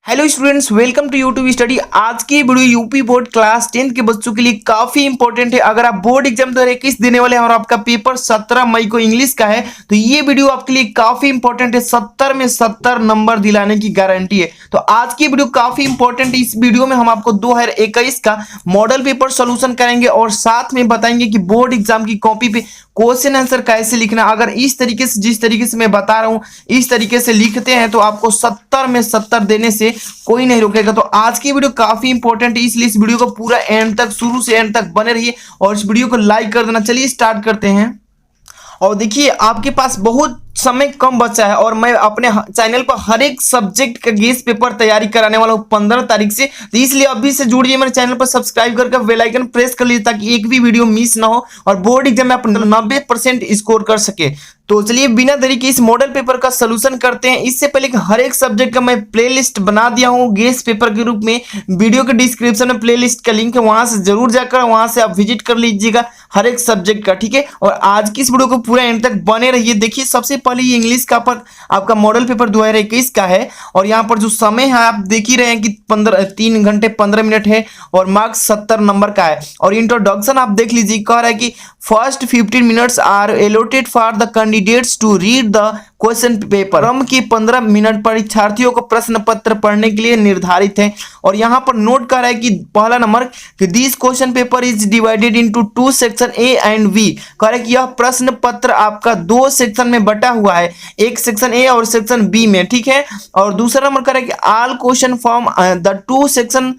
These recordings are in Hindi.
Hello students, welcome to YouTube study. आज की वीडियो यूपी बोर्ड क्लास 10 के बच्चों के लिए काफी इंपॉर्टेंट है। अगर आप बोर्ड एग्जाम 2021 देने वाले हैं और आपका पेपर 17 मई को इंग्लिश का है तो ये वीडियो आपके लिए काफी इंपॉर्टेंट है। 70 में 70 नंबर दिलाने की गारंटी है। तो आज की वीडियो काफी इंपॉर्टेंट है। इस वीडियो में हम आपको 2021 का मॉडल पेपर सोल्यूशन करेंगे और साथ में बताएंगे कि बोर्ड एग्जाम की कॉपी पे क्वेश्चन आंसर कैसे लिखना। अगर इस तरीके से, जिस तरीके से मैं बता रहा हूं, इस तरीके से लिखते हैं तो आपको 70 में 70 देने से कोई नहीं रोकेगा। तो आज की वीडियो काफी इंपॉर्टेंट है, इसलिए इस वीडियो को पूरा एंड तक, शुरू से एंड तक बने रहिए और इस वीडियो को लाइक कर देना। चलिए स्टार्ट करते हैं। और देखिए, आपके पास बहुत समय कम बचा है और मैं अपने चैनल पर हर एक सब्जेक्ट का गेस्ट पेपर तैयारी कराने वाला हूँ 15 तारीख से। तो इसलिए अभी से जुड़िए मेरे चैनल पर, सब्सक्राइब करके बेल आइकन प्रेस कर लीजिए ताकि एक भी वीडियो मिस ना हो और बोर्ड एग्जाम में आप 90% स्कोर कर सके। तो चलिए बिना देरी के इस मॉडल पेपर का सलूशन करते हैं। इससे पहले कि हर एक सब्जेक्ट का मैं प्लेलिस्ट बना दिया हूँ गेस्ट पेपर के रूप में। वीडियो के डिस्क्रिप्शन में प्लेलिस्ट का लिंक है, वहां से जरूर जाकर वहां से आप विजिट कर लीजिएगा हर एक सब्जेक्ट का, ठीक है। और आज की इस वीडियो को पूरा एंड तक बने रहिए। देखिए, सबसे पहले ये इंग्लिश का आपका मॉडल पेपर 2021 का है और यहाँ पर जो समय है आप देख ही रहे हैं कि 3 घंटे 15 मिनट है और मार्क्स 70 नंबर का है। और इंट्रोडक्शन आप देख लीजिए, कह रहा है कि first 15 minutes are allotted for the candidates to read the question paper. क्रम के 15 मिनट परीक्षार्थियों को प्रश्न पत्र पढ़ने के लिए निर्धारित है। और यहाँ पर नोट कर रहा है कि पहला नंबर कि this question paper is divided into 2 section A and B. कह रहा है कि यह प्रश्न पत्र आपका 2 सेक्शन में बटा हुआ है, एक सेक्शन ए और सेक्शन बी में, ठीक है। और दूसरा नंबर कह रहा है कि all question from the 2 section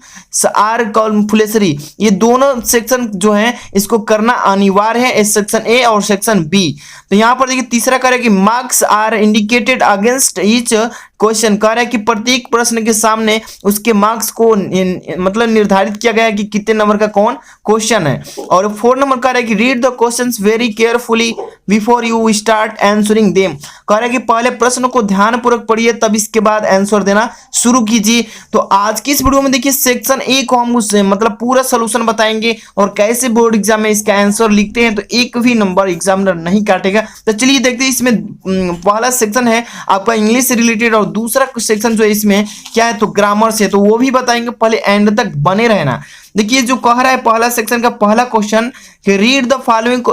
are compulsory. ये दोनों सेक्शन जो है इसको करना अनिवार्य है, सेक्शन ए और सेक्शन बी। तो यहाँ पर देखिए तीसरा कह रहा है कि marks are indicated against each question. कह रहा है कि प्रत्येक प्रश्न के सामने उसके मार्क्स को मतलब निर्धारित किया गया है कि कितने नंबर का कौन क्वेश्चन है। और 4 नंबर कह रहा है कि read the questions very carefully before you start answering them. कह रहा है कि पहले प्रश्न को ध्यानपूर्वक पढ़िए, तब इसके बाद आंसर देना शुरू कीजिए। तो आज की इस वीडियो में देखिए सेक्शन ए को हम उससे मतलब पूरा सोल्यूशन बताएंगे और कैसे बोर्ड एग्जाम में इसका आंसर लिखते हैं तो एक भी नंबर एग्जामिनर नहीं काटेगा। तो चलिए देखते हैं। इसमें पहला सेक्शन है आपका इंग्लिश से रिलेटेड और दूसरा सेक्शन जो है इसमें क्या है तो ग्रामर से, तो वो भी बताएंगे। पहले एंड तक बने रहना। देखिए जो कह रहा है पहला सेक्शन का पहला क्वेश्चन कि read the following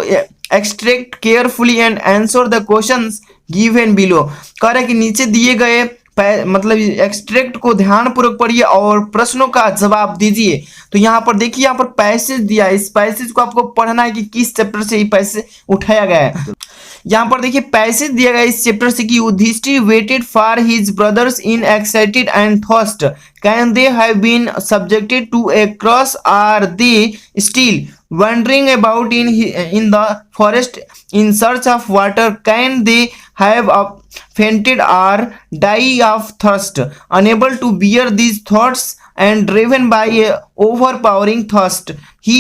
extract carefully and answer the questions given below. कह रहा है कि नीचे दिए गए मतलब एक्सट्रैक्ट को ध्यानपूर्वक पढ़िए और प्रश्नों का जवाब दीजिए। तो यहाँ पर देखिए, यहाँ पर पैसेज दिया है, इस पैसेज को आपको पढ़ना है कि किस चैप्टर से ये पैसेज उठाया गया है। यहाँ पर देखिए पैसेज दिया गया इस चैप्टर से कि Yudhishthira waited for his brothers in excited and thirst, can they have been subjected to a cross, are they still wandering about in the forest in search of water, can they have fainted or die of thirst, unable to bear these thoughts and driven by a overpowering thirst, he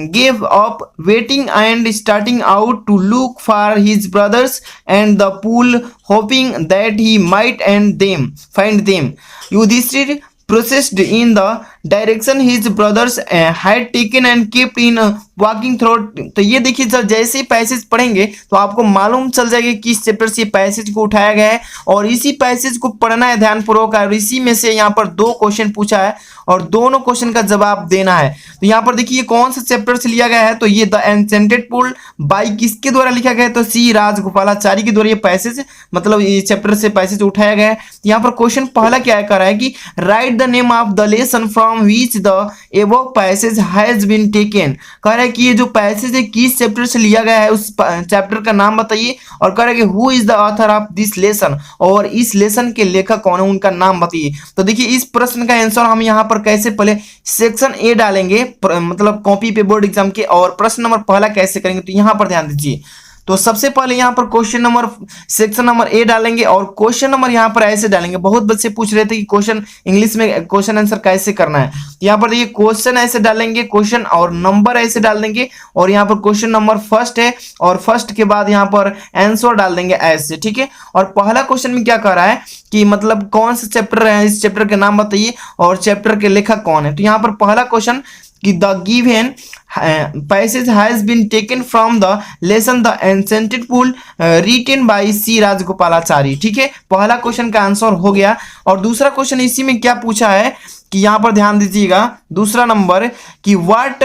gave up waiting and starting out to look for his brothers and the pool, hoping that he might find them. Yudhishthir proceeded in the direction his brothers had taken and kept in walking through. तो ये देखिए जब जैसे ही पैसेज पढ़ेंगे तो आपको मालूम चल जाएगा किस चैप्टर से पैसेज को उठाया गया है और इसी पैसेज को पढ़ना है ध्यानपूर्वक। और इसी में से यहाँ पर 2 क्वेश्चन पूछा है और दोनों क्वेश्चन का जवाब देना है। तो यहाँ पर देखिए कौन सा चैप्टर से लिया गया है तो ये द एन्चेंटेड पूल बाई किसके द्वारा लिखा गया है तो सी राजगोपालाचारी के द्वारा ये पैसेज मतलब ये चैप्टर से पैसेज उठाया गया है। यहाँ पर क्वेश्चन पहला क्या कर रहा है कि right the name of the lesson from which the above passage has been taken। कह रहा है कि ये जो पैसेज है किस चैप्टर से लिया गया है उस चैप्टर का नाम बताइए। और कह रहा है कि who is the author of this lesson, और इस लेसन के लेखक कौन है उनका नाम बताइए। तो देखिए इस प्रश्न का आंसर हम यहाँ पर कैसे, पहले सेक्शन ए डालेंगे मतलब कॉपी पे बोर्ड एग्जाम के, और प्रश्न नंबर पहला कैसे करेंगे तो यहाँ पर ध्यान दीजिए। तो सबसे पहले यहाँ पर question number section number A डालेंगे और क्वेश्चन नंबर यहाँ पर ऐसे डालेंगे। बहुत बच्चे पूछ रहे थे कि क्वेश्चन इंग्लिश में क्वेश्चन आंसर कैसे करना है। यहाँ पर देखिए क्वेश्चन ऐसे डालेंगे, क्वेश्चन और नंबर ऐसे डाल देंगे और यहाँ पर क्वेश्चन नंबर फर्स्ट है और फर्स्ट के बाद यहाँ पर आंसर डाल देंगे ऐसे, ठीक है। और पहला क्वेश्चन में क्या कर रहा है कि मतलब कौन सा चैप्टर है, इस चैप्टर के नाम बताइए और चैप्टर के लेखक कौन है। तो यहाँ पर पहला क्वेश्चन कि the given passage has been taken from the lesson the enchanted pool written by C Rajagopalachari. ठीक है, पहला क्वेश्चन का आंसर हो गया। और दूसरा क्वेश्चन इसी में क्या पूछा है कि यहाँ पर ध्यान दीजिएगा, दूसरा नंबर कि what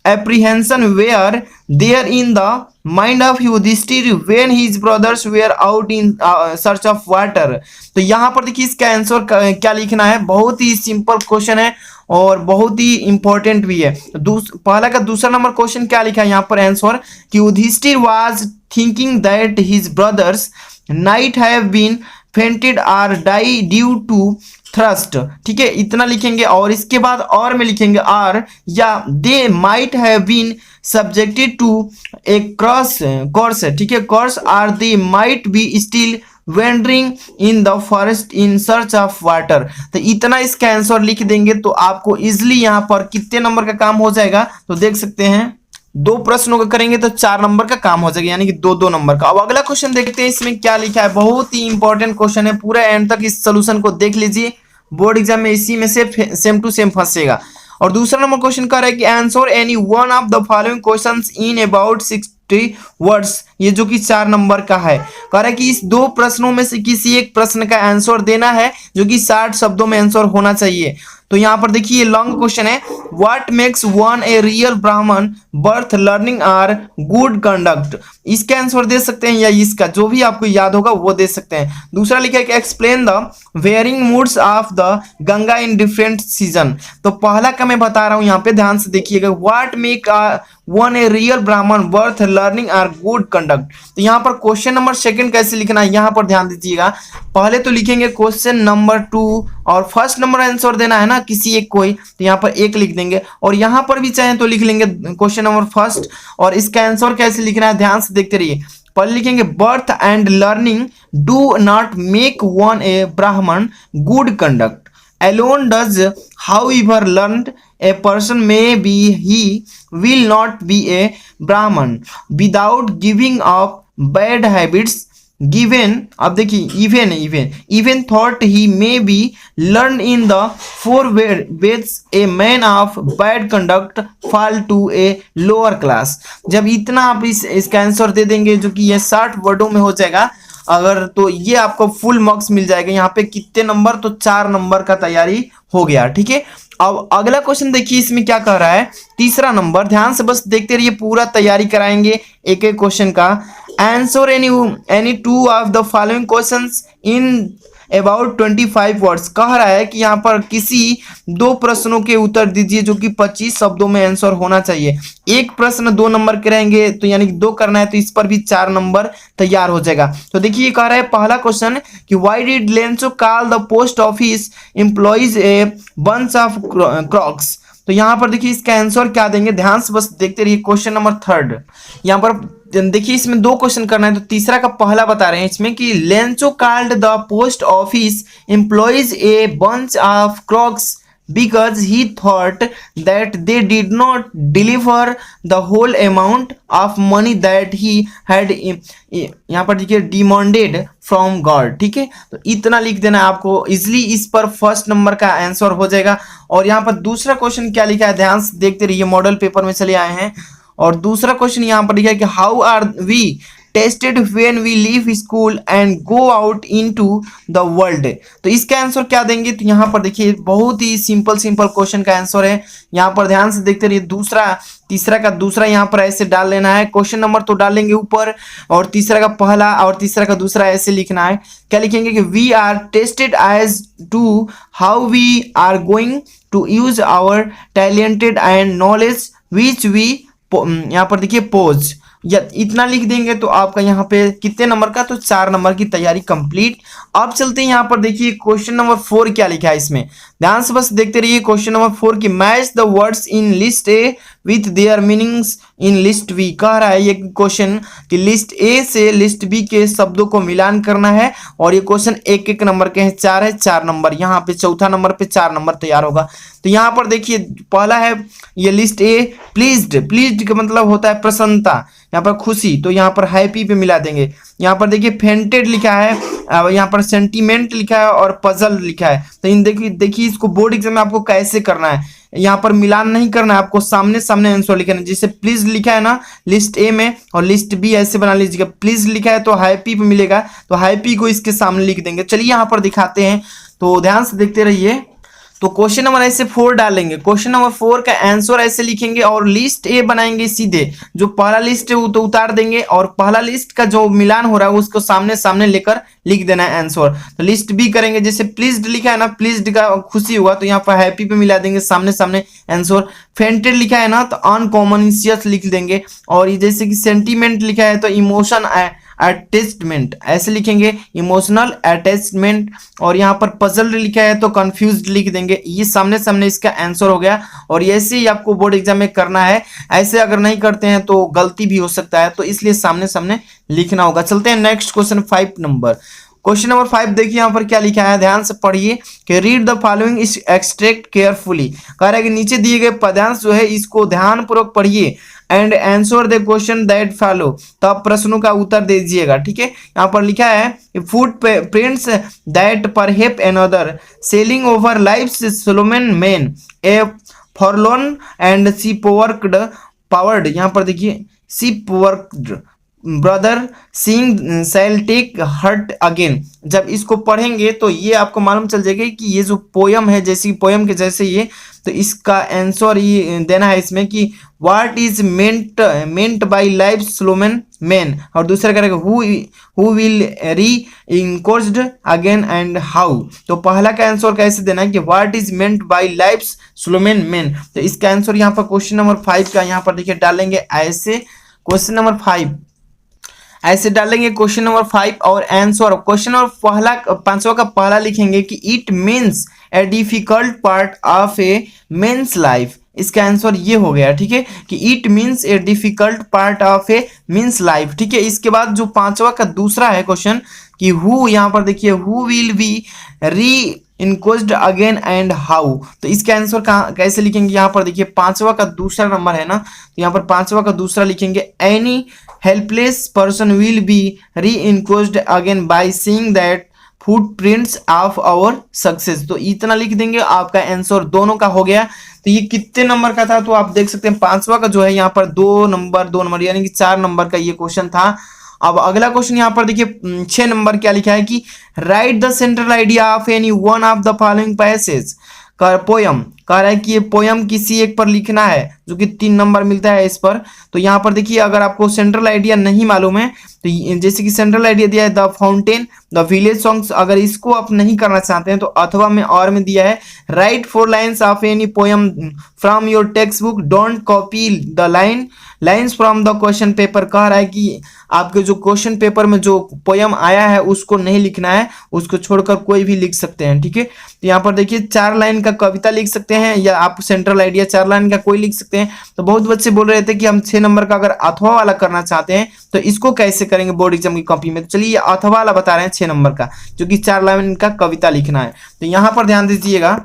apprehension were there in the mind of Yudhishthira when his brothers were out in search of water. तो यहाँ पर देखिए इसका आंसर क्या लिखना है, बहुत ही सिंपल क्वेश्चन है और बहुत ही इंपॉर्टेंट भी है। पहला का दूसरा नंबर क्वेश्चन क्या लिखा है यहाँ पर आंसर कि Yudhishthira was thinking that his brothers might have been fainted or die due to thrust. ठीक है, इतना लिखेंगे और इसके बाद और में लिखेंगे आर या they might have been subjected to a course. ठीक है, course or they might be still wandering in the forest in search of water. तो इतना इसका आंसर लिख देंगे तो आपको इजिली यहाँ पर कितने नंबर का काम हो जाएगा, तो देख सकते हैं 2 प्रश्नों का करेंगे तो 4 नंबर का काम हो जाएगा, यानी कि 2-2 नंबर का। अब अगला क्वेश्चन देखते हैं इसमें क्या लिखा है, बहुत ही इंपॉर्टेंट क्वेश्चन है, पूरा एंड तक इस सोल्यूशन को देख लीजिए, बोर्ड एग्जाम में इसी में से सेम टू सेम फंसेगा। और दूसरा नंबर क्वेश्चन कह रहा है कि answer any one of the following questions in about 60 words. ये जो कि 4 नंबर का है, कह रहा है कि इस 2 प्रश्नों में से किसी एक प्रश्न का आंसर देना है जो कि 60 शब्दों में आंसर होना चाहिए। तो यहाँ पर देखिए लॉन्ग क्वेश्चन है, what makes one a real Brahmin birth learning or good conduct. इसका आंसर दे सकते हैं या इसका, जो भी आपको याद होगा वो दे सकते हैं। दूसरा लिखा है कि explain the wearing moods of the Ganga in different season. तो पहला का मैं बता रहा हूँ, यहाँ पे ध्यान से देखिएगा, what make one a real Brahmin birth learning or good conduct. तो यहाँ पर क्वेश्चन नंबर सेकंड कैसे लिखना है, यहाँ पर ध्यान दीजिएगा, पहले तो लिखेंगे क्वेश्चन नंबर 2 और फर्स्ट नंबर आंसर देना है ना किसी एक कोई, तो यहाँ पर 1 लिख देंगे और यहाँ पर भी चाहें तो लिख लेंगे क्वेश्चन नंबर फर्स्ट। और इसका आंसर कैसे लिखना है ध्यान से देखते रहिए, पहले लिखेंगे birth and learning do not make one a Brahmin good conduct alone does however learned a person may be he will not be a brahman without giving up bad habits given। अब देखिए even thought he may be learned in the 4 ways a man of bad conduct fall to a lower class। जब इतना आप इसका आंसर दे देंगे जो कि ये 60 वर्डों में हो जाएगा अगर, तो ये आपको फुल मार्क्स मिल जाएगा। यहाँ पे कितने नंबर, तो 4 नंबर का तैयारी हो गया। ठीक है, अब अगला क्वेश्चन देखिए इसमें क्या कह रहा है, तीसरा नंबर, ध्यान से बस देखते रहिए, पूरा तैयारी कराएंगे एक एक क्वेश्चन का। Answer any 2 of the following questions in about 25 words. कह रहा है कि यहाँ पर किसी 2 प्रश्नों के उत्तर दीजिए जो कि 25 शब्दों में आंसर होना चाहिए। एक प्रश्न 2 नंबर के रहेंगे तो यानी कि 2 करना है तो इस पर भी 4 नंबर तैयार हो जाएगा। तो देखिए कह रहा है पहला क्वेश्चन कि why did Lencho call the post office employees a bunch of crooks. तो यहाँ पर देखिए इसका आंसर क्या देंगे, ध्यान से बस देखते रहिए। क्वेश्चन नंबर 3 यहाँ पर देखिए इसमें 2 क्वेश्चन करना है तो तीसरा का पहला बता रहे हैं इसमें कि Lencho called the post office employees a bunch of crooks because he thought that they did not deliver the whole amount of money that he had यहाँ पर देखिए demanded from God। ठीक है, तो इतना लिख देना है आपको, इजिली इस पर फर्स्ट नंबर का आंसर हो जाएगा। और यहाँ पर दूसरा क्वेश्चन क्या लिखा है ध्यान से देखते रहिए, मॉडल पेपर में चले आए हैं। और दूसरा क्वेश्चन यहाँ पर लिखा है कि how are we tested when we leave school and go out into the world. तो इसका आंसर क्या देंगे, तो यहाँ पर देखिए बहुत ही सिंपल क्वेश्चन का आंसर है। यहाँ पर ध्यान से देखते रहिए, तीसरा का दूसरा यहाँ पर ऐसे डाल लेना है, क्वेश्चन नंबर तो डालेंगे ऊपर और तीसरा का पहला और तीसरा का दूसरा ऐसे लिखना है। क्या लिखेंगे कि we are tested as to how we are going to use our talented and knowledge which we, यहाँ पर देखिए पोज, या इतना लिख देंगे तो आपका यहाँ पे कितने नंबर का, तो 4 नंबर की तैयारी कंप्लीट। अब चलते हैं यहाँ पर देखिए क्वेश्चन नंबर 4 क्या लिखा है इसमें, ध्यान से बस देखते रहिए। क्वेश्चन नंबर 4 की match the words in list A with their meanings in list B. कह रहा है ये क्वेश्चन कि लिस्ट ए से लिस्ट बी के शब्दों को मिलान करना है और ये क्वेश्चन 1-1 नंबर के हैं, 4 है 4 नंबर, यहाँ पे चौथा नंबर पे 4 नंबर तैयार होगा। तो यहाँ पर देखिए पहला है ये लिस्ट ए प्लीज्ड का मतलब होता है प्रसन्नता, यहाँ पर खुशी, तो यहाँ पर हैप्पी पे मिला देंगे। यहाँ पर देखिए फेंटेड लिखा है, यहाँ पर सेंटीमेंट लिखा है और पजल लिखा है। तो इन देखिए इसको बोर्ड एग्जाम में आपको कैसे करना है, यहाँ पर मिलान नहीं करना है, आपको सामने सामने आंसर लिखना है। जैसे प्लीज लिखा है ना लिस्ट ए में और लिस्ट बी ऐसे बना लीजिएगा। प्लीज लिखा है तो हैप्पी पे मिलेगा, तो हैप्पी को इसके सामने लिख देंगे। चलिए यहाँ पर दिखाते हैं, तो ध्यान से देखते रहिए। तो क्वेश्चन नंबर ऐसे 4 डालेंगे, क्वेश्चन नंबर 4 का आंसर ऐसे लिखेंगे और लिस्ट ए बनाएंगे सीधे। जो पहला लिस्ट है वो तो उतार देंगे और पहला लिस्ट का जो मिलान हो रहा है उसको सामने सामने लेकर लिख देना है आंसर। तो लिस्ट बी करेंगे, जैसे प्लीज्ड लिखा है ना, प्लीज्ड का खुशी हुआ तो यहाँ पर हैप्पी पे मिला देंगे सामने सामने आंसर। फेंटेड लिखा है ना तो अनकॉमनशियस लिख देंगे। और ये जैसे कि सेंटीमेंट लिखा है तो इमोशन अटैचमेंट ऐसे लिखेंगे, इमोशनल अटैचमेंट। और यहाँ पर पजल्ड लिखा है तो कंफ्यूज्ड लिख देंगे। ये सामने सामने इसका आंसर हो गया। और ऐसे ही आपको बोर्ड एग्जाम में करना है, ऐसे अगर नहीं करते हैं तो गलती भी हो सकता है, तो इसलिए सामने सामने लिखना होगा। चलते हैं next question 5 number. Question number 5 देखिए यहाँ पर क्या लिखा है, ध्यान से पढ़िए कि read the following is extract carefully. कह रहा है कि नीचे दिए गए पदांश जो है इसको ध्यान पूर्वक पढ़िए and answer the question that follow. तो आप प्रश्नों का उत्तर दे दीजिएगा, ठीक है। यहाँ पर लिखा है footprints that perhaps another sailing over life's solemn main a forlorn and sea powered. यहाँ पर देखिए sea worked brother seeing shall take heart again. जब इसको पढ़ेंगे तो ये आपको मालूम चल जाएगा कि ये जो पोयम है, जैसी पोयम के जैसे ये, तो इसका आंसर ये देना है इसमें कि what is meant by life solemn main. और दूसरा करेगा हु विल री इनकोर्स्ड अगेन एंड हाउ। तो पहला का आंसर कैसे देना है कि what is meant by life solemn main. तो इसका आंसर यहाँ पर क्वेश्चन नंबर 5 का यहाँ पर देखिए डालेंगे ऐसे, क्वेश्चन नंबर 5 ऐसे डालेंगे क्वेश्चन नंबर 5 और आंसर क्वेश्चन नंबर पहला 5वां का पहला लिखेंगे कि it means a difficult part of a men's life. इसका आंसर ये हो गया, ठीक है, कि it means a difficult part of a men's life, ठीक है। इसके बाद जो 5वां का दूसरा है क्वेश्चन कि हु, यहाँ पर देखिए who will be re encouraged again and how. तो इसका आंसर कैसे लिखेंगे, यहाँ पर देखिए 5वां का दूसरा नंबर है ना, तो यहाँ पर 5वां का दूसरा लिखेंगे any helpless person will be re encouraged again by seeing that footprints of our success. तो इतना लिख देंगे, आपका आंसर दोनों का हो गया। तो ये कितने नंबर का था, तो आप देख सकते हैं 5वां का जो है यहाँ पर 2 नंबर यानी कि 4 नंबर का ये क्वेश्चन था। अब अगला क्वेश्चन यहाँ पर देखिए 6 नंबर क्या लिखा है कि right the central idea of any one of the following passage poem. कह रहा है कि ये पोयम किसी एक पर लिखना है, जो कि 3 नंबर मिलता है इस पर। तो यहाँ पर देखिए अगर आपको सेंट्रल आइडिया नहीं मालूम है तो जैसे कि सेंट्रल आइडिया दिया है the fountain the village songs, अगर इसको आप नहीं करना चाहते हैं तो अथवा में और में दिया है right 4 lines of any poem from your text book, don't copy the lines from the question paper. कह रहा है कि आपके जो क्वेश्चन पेपर में जो पोयम आया है उसको नहीं लिखना है, उसको छोड़कर कोई भी लिख सकते हैं, ठीक है। तो यहाँ पर देखिए 4 लाइन का कविता लिख सकते हैं या आप सेंट्रल आइडिया 4 लाइन का कोई लिख सकते हैं। तो बहुत बच्चे बोल रहे थे कि हम 6 नंबर का अगर अथवा वाला करना चाहते हैं तो इसको कैसे करेंगे बोर्ड एग्जाम की कॉपी में। तो चलिए अथवा वाला बता रहे हैं 6 नंबर का, जो कि 4 लाइन का कविता लिखना है। तो यहाँ पर ध्यान दीजिएगा,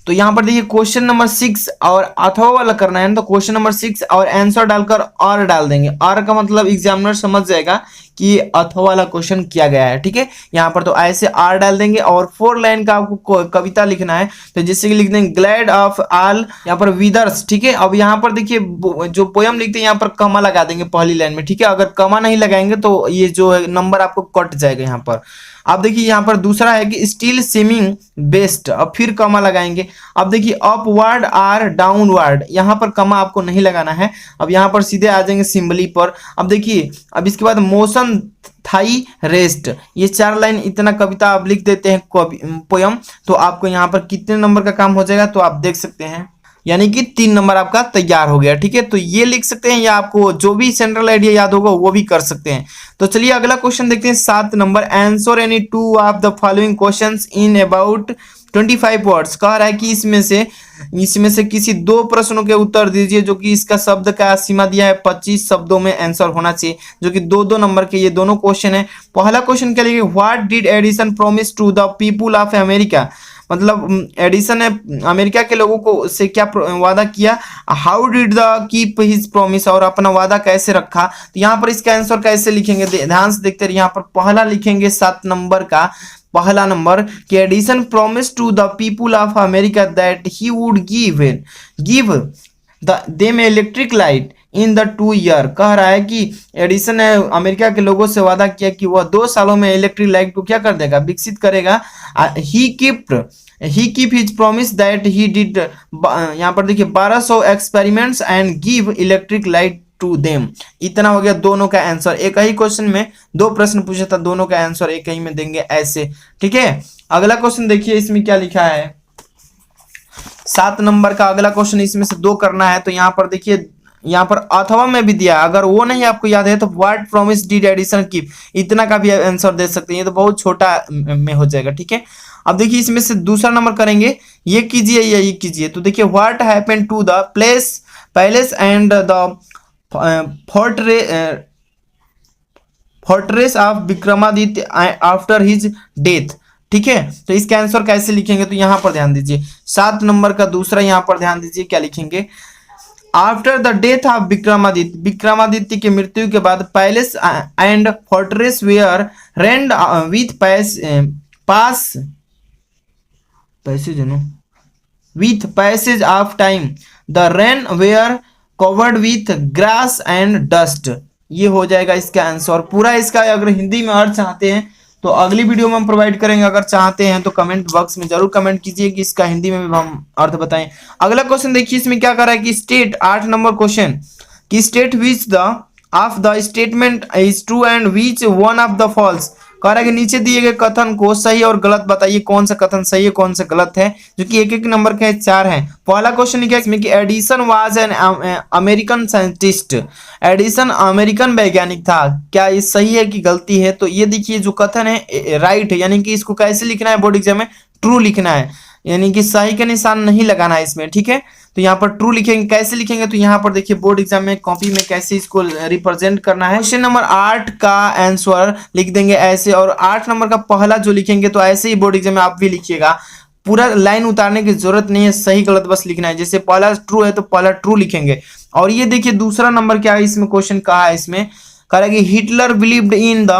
तो यहाँ पर देखिए क्वेश्चन नंबर 6 और अथवा वाला करना है ना, तो क्वेश्चन नंबर 6 और आंसर डालकर और डाल देंगे। और का मतलब एग्जामिनर समझ जाएगा कि अथवा वाला क्वेश्चन किया गया है, ठीक है। यहाँ पर तो ऐसे आर डाल देंगे और 4 लाइन का आपको कविता लिखना है, तो जैसे कि लिख देंगे ग्लैड ऑफ ऑल, यहाँ पर विदर्स, ठीक है। अब यहाँ पर देखिए जो पोयम लिखते हैं यहाँ पर कमा लगा देंगे पहली लाइन में, ठीक है। अगर कमा नहीं लगाएंगे तो ये जो है नंबर आपको कट जाएगा यहाँ पर। अब देखिए यहाँ पर दूसरा है कि स्टिल सीमिंग बेस्ट, अब फिर कमा लगाएंगे। अब देखिए अपवर्ड आर डाउनवर्ड, यहाँ पर कमा आपको नहीं लगाना है। अब यहाँ पर सीधे आ जाएंगे सिंबली पर। अब देखिए अब इसके बाद मोशन थाई रेस्ट, ये 4 लाइन इतना कविता आप लिख देते हैं पोयम, तो आपको यहाँ पर कितने नंबर का काम हो जाएगा, तो आप देख सकते हैं यानी कि 3 नंबर आपका तैयार हो गया, ठीक है। तो ये लिख सकते हैं या आपको जो भी सेंट्रल आइडिया याद होगा वो भी कर सकते हैं। तो चलिए अगला क्वेश्चन देखते हैं 7 number. Answer any 2 of the following questions in about 25 words. कह रहा है कि इसमें से किसी 2 प्रश्नों के उत्तर दीजिए, जो कि इसका शब्द का सीमा दिया है 25 शब्दों में आंसर होना चाहिए, जो कि 2-2 नंबर के ये दोनों क्वेश्चन है। पहला क्वेश्चन क्या लिखे, what did Edison promise to the people of America. मतलब एडिसन ने अमेरिका के लोगों को से क्या वादा किया। How did the keep his promise, और अपना वादा कैसे रखा। तो यहाँ पर इसका आंसर कैसे लिखेंगे, ध्यान से देखते रहिए। यहाँ पर पहला लिखेंगे 7 नंबर का पहला नंबर कि Edison promise to the people of America that he would give them electric light in the 2 year. कह रहा है कि एडिसन ने अमेरिका के लोगों से वादा किया कि वह 2 सालों में इलेक्ट्रिक लाइट को क्या कर देगा, विकसित करेगा। He keep his promise that he did, यहाँ पर देखिए 1200 experiments and give electric light to them. इतना हो गया दोनों का आंसर। एक ही क्वेश्चन में 2 प्रश्न पूछा था, दोनों का आंसर एक ही में देंगे ऐसे, ठीक है। अगला क्वेश्चन देखिए इसमें क्या लिखा है, 7 नंबर का अगला क्वेश्चन, इसमें से 2 करना है। तो यहाँ पर देखिए, यहाँ पर अथवा में भी दिया, अगर वो नहीं आपको याद है तो what promise did Edison keep, इतना का भी आंसर दे सकते हैं। ये तो बहुत छोटा में हो जाएगा, ठीक है। अब देखिए इसमें से दूसरा नंबर करेंगे, ये कीजिए या ये कीजिए। तो देखिए what happen to the palace and the fortress of Vikramaditya after his death, ठीक है। तो इसका आंसर कैसे लिखेंगे, तो यहां पर ध्यान दीजिए, 7 नंबर का दूसरा यहां पर ध्यान दीजिए क्या लिखेंगे, after the death of Vikramaditya, Vikramaditya की मृत्यु के बाद palace and fortress were rend with passage of time, the rain were covered with grass and dust. ये हो जाएगा इसका आंसर। पूरा इसका अगर हिंदी में अर्थ चाहते हैं तो अगली वीडियो में हम प्रोवाइड करेंगे। अगर चाहते हैं तो कमेंट बॉक्स में जरूर कमेंट कीजिए कि इसका हिंदी में भी हम अर्थ बताएं। अगला क्वेश्चन देखिए, इसमें क्या कर रहा है कि स्टेट, 8 नंबर क्वेश्चन, कि state which of the statement is true and which one of the false. कह रहा है कि नीचे दिए गए कथन को सही और गलत बताइए, कौन सा कथन सही है कौन सा गलत है, जो कि 1-1 नंबर के 4 हैं। पहला क्वेश्चन लिखा है इसमें कि Edison was an American scientist, Edison American वैज्ञानिक था। क्या ये सही है कि गलती है, तो ये देखिए जो कथन है राइट है, यानी कि इसको कैसे लिखना है, बोर्ड एग्जाम में ट्रू लिखना है, यानी कि सही का निशान नहीं लगाना है इसमें, ठीक है। तो यहाँ पर ट्रू लिखेंगे, कैसे लिखेंगे, तो यहाँ पर देखिए बोर्ड एग्जाम में कॉपी में कैसे इसको रिप्रेजेंट करना है। क्वेश्चन नंबर 8 का आंसर लिख देंगे ऐसे, और 8 नंबर का पहला जो लिखेंगे तो ऐसे ही बोर्ड एग्जाम में आप भी लिखिएगा। पूरा लाइन उतारने की जरूरत नहीं है, सही गलत बस लिखना है। जैसे पहला ट्रू है तो पहला ट्रू लिखेंगे। और ये देखिए दूसरा नंबर क्या है, इसमें क्वेश्चन कहा है, इसमें कह रहा है कि Hitler believed in the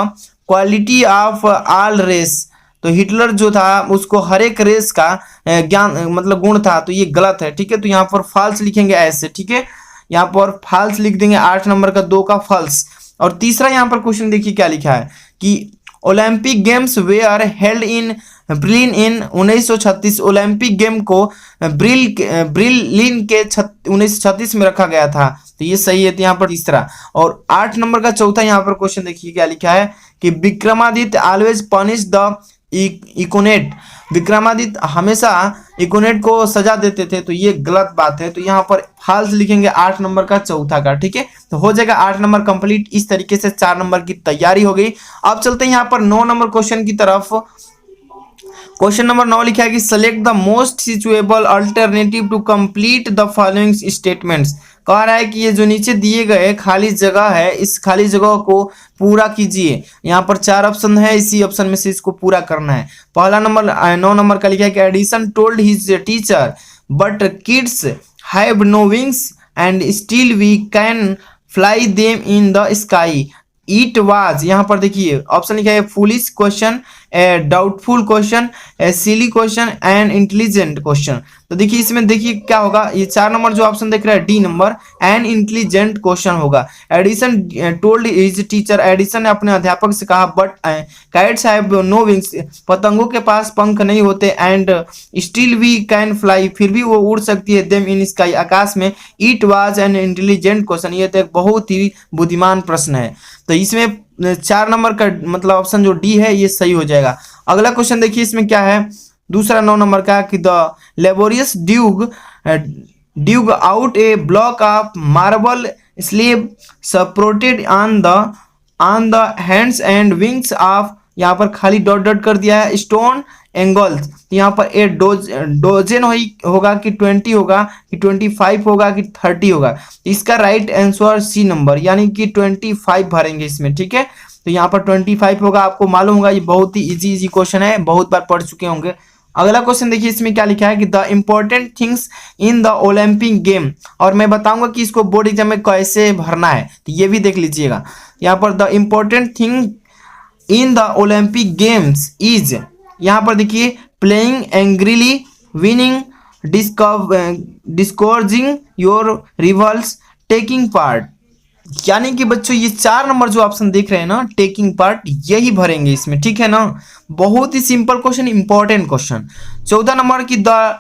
quality of all race. तो हिटलर जो था उसको हर एक रेस का ज्ञान मतलब गुण था, तो ये गलत है, ठीक है। तो यहाँ पर फॉल्स लिखेंगे ऐसे, ठीक है। यहाँ पर फॉल्स लिख देंगे, 8 नंबर का 2 का फॉल्स। और तीसरा यहाँ पर क्वेश्चन देखिए क्या लिखा है कि Olympic games were held in Berlin in 1936। Olympic game को ब्रिलिन के 1936 में रखा गया था, तो ये सही है। तो यहाँ पर तीसरा। और 8 नंबर का चौथा यहाँ पर क्वेश्चन देखिए क्या लिखा है कि Vikramaditya always punish the ignorant, Vikramaditya हमेशा इकोनेट को सजा देते थे, तो ये गलत बात है। तो यहाँ पर फॉल्स लिखेंगे 8 नंबर का चौथा का, ठीक है। तो हो जाएगा 8 नंबर कंप्लीट। इस तरीके से 4 नंबर की तैयारी हो गई। अब चलते हैं यहाँ पर 9 नंबर क्वेश्चन की तरफ। क्वेश्चन नंबर 9 लिखा है कि select the most suitable alternative to complete the following statements. कह रहा है कि ये जो नीचे दिए गए खाली जगह है, इस खाली जगह को पूरा कीजिए। यहाँ पर 4 ऑप्शन है, इसी ऑप्शन में से इसको पूरा करना है। पहला नंबर 9 नंबर का लिखा है कि Edison told his teacher but kids have no wings and still we can fly them in the sky. It was, यहाँ पर देखिए ऑप्शन लिखा है foolish question, a doubtful question, a silly question and intelligent question. तो देखिए इसमें देखिए क्या होगा, ये 4 नंबर जो ऑप्शन देख रहे हैं D number, an intelligent question होगा। Edison told his teacher, Edison ने अपने अध्यापक से कहा but kites have no wings, पतंगों के पास पंख नहीं होते, and still we can fly, फिर भी वो उड़ सकती है, देम इन स्काई, आकाश में। It was an intelligent question, ये तो एक बहुत ही बुद्धिमान प्रश्न है। तो इसमें 4 नंबर का मतलब ऑप्शन जो डी है ये सही हो जाएगा। अगला क्वेश्चन देखिए इसमें क्या है, दूसरा 9 नंबर का कि the laborious dug out a block of marble slab supported on the hands and wings of, यहाँ पर खाली डॉट डॉट कर दिया है, स्टोन एंगल्स। यहाँ पर ए डोजन होगा कि 20 होगा कि 25 होगा कि 30 होगा। इसका राइट आंसर सी नंबर, यानी कि 25 भरेंगे इसमें, ठीक है। तो यहाँ पर 25 होगा, आपको मालूम होगा, ये बहुत ही इजी क्वेश्चन है, बहुत बार पढ़ चुके होंगे। अगला क्वेश्चन देखिए इसमें क्या लिखा है कि the important things in the Olympic game, और मैं बताऊंगा कि इसको बोर्ड एग्जाम में कैसे भरना है, तो ये भी देख लीजिएगा। यहाँ पर the important thing in the Olympic games is, यहाँ पर देखिए playing angrily, winning, discouraging your rivals, taking part. यानी कि बच्चों ये 4 नंबर जो ऑप्शन देख रहे हैं ना, टेकिंग पार्ट, यही भरेंगे इसमें, ठीक है ना। बहुत ही simple question, important question. 14 number की the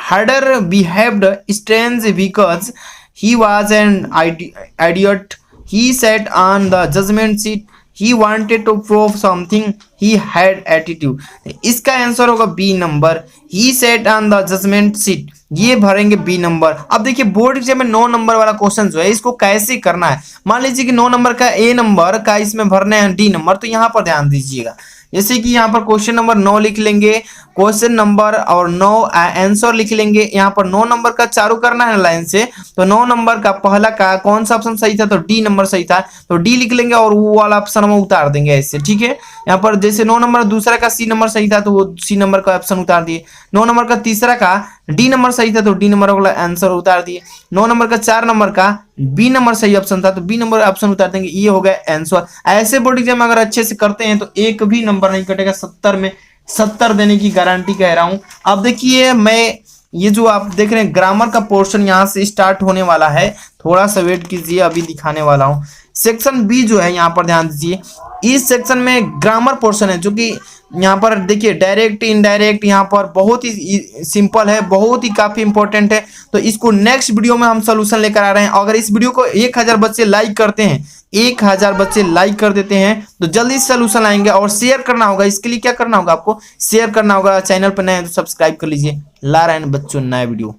herder behaved strange because he was an idiot, he sat on the judgment seat, he wanted to prove something, he had attitude। इसका आंसर होगा B number, he sat on the judgment seat, ये भरेंगे बी नंबर। अब देखिए बोर्ड एग्जाम में 9 नंबर वाला क्वेश्चन जो है इसको कैसे करना है। मान लीजिए कि 9 नंबर का ए नंबर का इसमें भरने हैं डी नंबर, तो यहाँ पर ध्यान दीजिएगा। जैसे कि यहाँ पर क्वेश्चन नंबर 9 लिख लेंगे, क्वेश्चन नंबर और 9 आंसर लिख लेंगे। यहाँ पर 9 नंबर का चालू करना है लाइन से, तो 9 नंबर का पहला का कौन सा ऑप्शन सही था, तो डी नंबर सही था, तो डी लिख लेंगे और वो वाला ऑप्शन हम उतार देंगे ऐसे, ठीक है। यहाँ पर जैसे 9 नंबर दूसरा का सी नंबर सही था, तो वो सी नंबर का ऑप्शन उतार दिए। 9 नंबर का तीसरा का डी नंबर सही था, तो डी नंबर वाला आंसर उतार दिए। 9 नंबर का 4 नंबर का बी नंबर सही ऑप्शन था, तो बी नंबर ऑप्शन उतार देंगे, ये हो गया आंसर। ऐसे बोर्ड एग्जाम अगर अच्छे से करते हैं तो एक भी नंबर नहीं कटेगा, 70 में 70 देने की गारंटी कह रहा हूं। अब देखिए मैं ये जो आप देख रहे हैं ग्रामर का पोर्शन यहाँ से स्टार्ट होने वाला है, थोड़ा सा वेट कीजिए, अभी दिखाने वाला हूँ। सेक्शन बी जो है यहाँ पर ध्यान दीजिए, इस सेक्शन में ग्रामर पोर्शन है, जो कि यहाँ पर देखिए डायरेक्ट इनडायरेक्ट यहाँ पर बहुत ही सिंपल है, बहुत ही काफी इंपॉर्टेंट है। तो इसको नेक्स्ट वीडियो में हम सोल्यूशन लेकर आ रहे हैं। अगर इस वीडियो को 1000 बच्चे लाइक करते हैं, 1000 बच्चे लाइक कर देते हैं, तो जल्दी सोल्यूशन आएंगे। और शेयर करना होगा, इसके लिए क्या करना होगा, आपको शेयर करना होगा। चैनल पर नए हैं तो सब्सक्राइब कर लीजिए। ला रहे हैं बच्चों नया वीडियो।